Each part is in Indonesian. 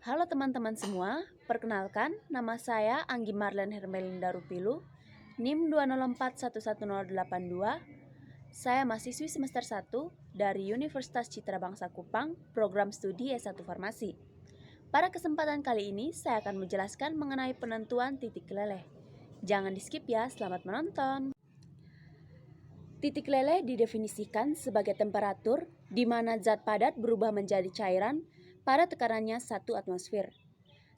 Halo teman-teman semua, perkenalkan nama saya Anggi Marlen Hermelinda Rupilu, NIM 204111082. Saya mahasiswi semester 1 dari Universitas Citra Bangsa Kupang, program studi S1 Farmasi. Pada kesempatan kali ini, saya akan menjelaskan mengenai penentuan titik leleh. Jangan di-skip ya, selamat menonton. Titik leleh didefinisikan sebagai temperatur di mana zat padat berubah menjadi cairan pada tekanannya 1 atmosfer.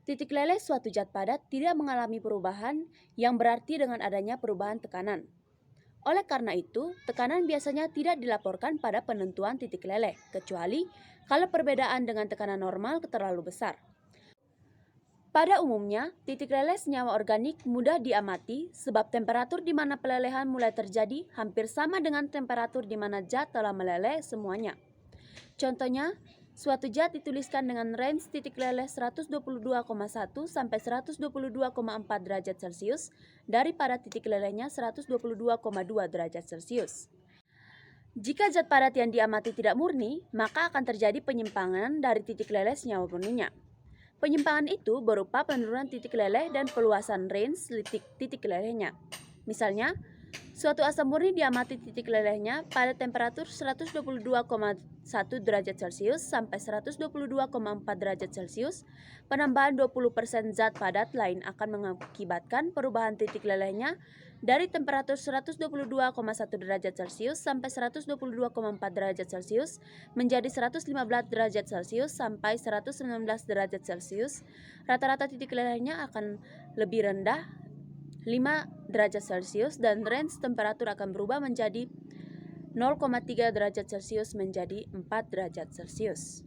Titik leleh suatu zat padat tidak mengalami perubahan yang berarti dengan adanya perubahan tekanan. Oleh karena itu, tekanan biasanya tidak dilaporkan pada penentuan titik leleh, kecuali kalau perbedaan dengan tekanan normal terlalu besar. Pada umumnya, titik leleh senyawa organik mudah diamati sebab temperatur di mana pelelehan mulai terjadi hampir sama dengan temperatur di mana zat telah meleleh semuanya. Contohnya, suatu zat dituliskan dengan range titik leleh 122,1 sampai 122,4 derajat Celcius daripada titik lelehnya 122,2 derajat Celcius. Jika zat padat yang diamati tidak murni, maka akan terjadi penyimpangan dari titik leleh senyawa murninya. Penyimpangan itu berupa penurunan titik leleh dan peluasan range titik lelehnya. Misalnya, suatu asam murni diamati titik lelehnya pada temperatur 122,1 derajat Celcius sampai 122,4 derajat Celcius. Penambahan 20% zat padat lain akan mengakibatkan perubahan titik lelehnya dari temperatur 122,1 derajat Celcius sampai 122,4 derajat Celcius menjadi 115 derajat Celcius sampai 119 derajat Celcius. Rata-rata titik lelehnya akan lebih rendah 5 derajat Celcius dan range temperatur akan berubah menjadi 0,3 derajat Celcius menjadi 4 derajat Celcius.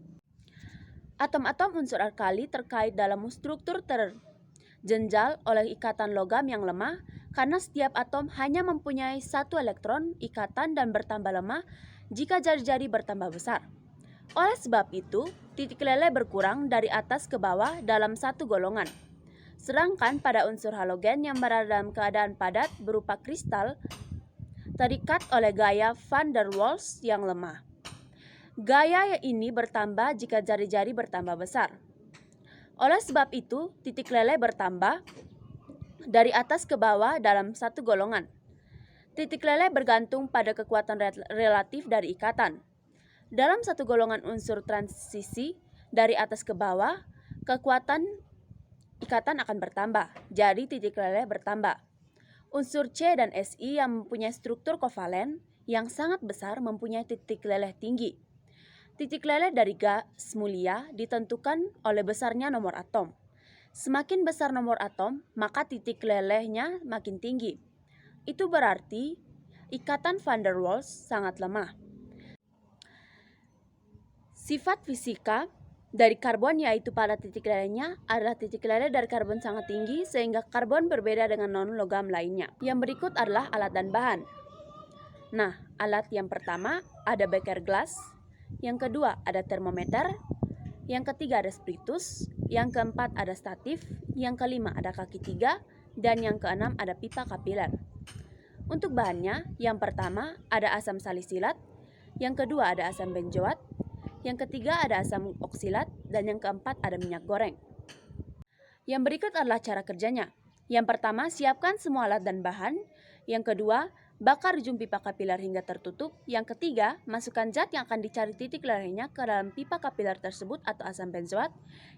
Atom-atom unsur alkali terkait dalam struktur terjenjal oleh ikatan logam yang lemah karena setiap atom hanya mempunyai satu elektron ikatan dan bertambah lemah jika jari-jari bertambah besar. Oleh sebab itu, titik leleh berkurang dari atas ke bawah dalam satu golongan. Sedangkan pada unsur halogen yang berada dalam keadaan padat berupa kristal, terikat oleh gaya van der Waals yang lemah. Gaya ini bertambah jika jari-jari bertambah besar. Oleh sebab itu, titik leleh bertambah dari atas ke bawah dalam satu golongan. Titik leleh bergantung pada kekuatan relatif dari ikatan. Dalam satu golongan unsur transisi dari atas ke bawah, kekuatan ikatan akan bertambah, jadi titik leleh bertambah. Unsur C dan Si yang mempunyai struktur kovalen yang sangat besar mempunyai titik leleh tinggi. Titik leleh dari gas mulia ditentukan oleh besarnya nomor atom. Semakin besar nomor atom, maka titik lelehnya makin tinggi. Itu berarti ikatan van der Waals sangat lemah. Sifat fisika dari karbon yaitu pada titik lelehnya adalah titik leleh dari karbon sangat tinggi sehingga karbon berbeda dengan non-logam lainnya. Yang berikut adalah alat dan bahan. Nah, alat yang pertama ada beker gelas, yang kedua ada termometer, yang ketiga ada spiritus, yang keempat ada statif, yang kelima ada kaki tiga, dan yang keenam ada pipa kapiler. Untuk bahannya, yang pertama ada asam salisilat, yang kedua ada asam benzoat, yang ketiga ada asam oksilat, dan yang keempat ada minyak goreng. Yang berikut adalah cara kerjanya. Yang pertama, siapkan semua alat dan bahan. Yang kedua, bakar ujung pipa kapiler hingga tertutup. Yang ketiga, masukkan zat yang akan dicari titik lelehnya ke dalam pipa kapiler tersebut atau asam benzoat.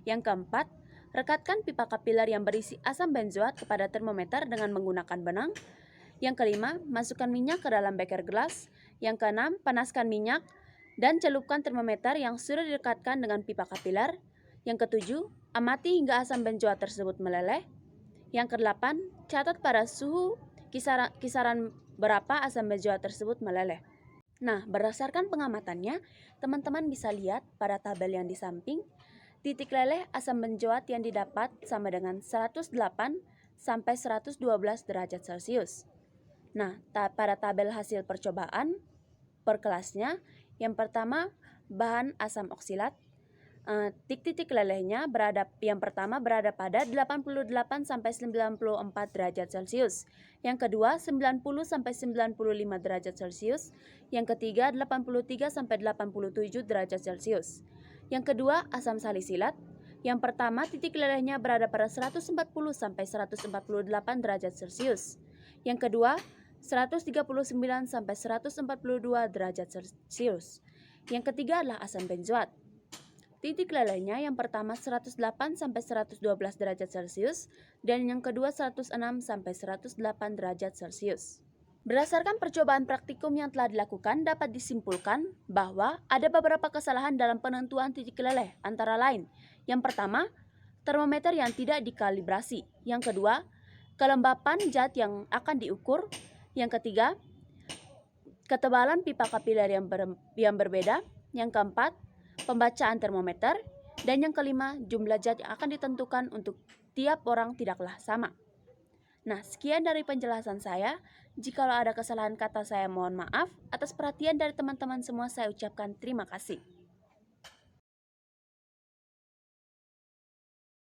Yang keempat, rekatkan pipa kapiler yang berisi asam benzoat kepada termometer dengan menggunakan benang. Yang kelima, masukkan minyak ke dalam beker gelas. Yang keenam, panaskan minyak dan celupkan termometer yang sudah direkatkan dengan pipa kapiler. Yang ketujuh, amati hingga asam benzoat tersebut meleleh. Yang kedelapan, catat pada suhu kisaran berapa asam benzoat tersebut meleleh. Nah, berdasarkan pengamatannya, teman-teman bisa lihat pada tabel yang di samping, titik leleh asam benzoat yang didapat sama dengan 108 sampai 112 derajat Celcius. Nah, pada tabel hasil percobaan per kelasnya, yang pertama bahan asam oksilat, titik lelehnya yang pertama berada pada 88 sampai 94 derajat Celcius. Yang kedua 90 sampai 95 derajat Celcius. Yang ketiga 83 sampai 87 derajat Celcius. Yang kedua asam salisilat Yang pertama, titik lelehnya berada pada 140 sampai 148 derajat Celcius. Yang kedua, 139 sampai 142 derajat Celcius. Yang ketiga adalah asam benzoat. Titik lelehnya yang pertama 108 sampai 112 derajat Celcius dan yang kedua 106 sampai 108 derajat Celcius. Berdasarkan percobaan praktikum yang telah dilakukan, dapat disimpulkan bahwa ada beberapa kesalahan dalam penentuan titik leleh, antara lain: yang pertama, termometer yang tidak dikalibrasi; yang kedua, kelembapan zat yang akan diukur; yang ketiga, ketebalan pipa kapiler yang berbeda; yang keempat, pembacaan termometer; dan yang kelima, jumlah zat yang akan ditentukan untuk tiap orang tidaklah sama. Nah, sekian dari penjelasan saya. Jikalau ada kesalahan kata, saya mohon maaf. Atas perhatian dari teman-teman semua, saya ucapkan terima kasih.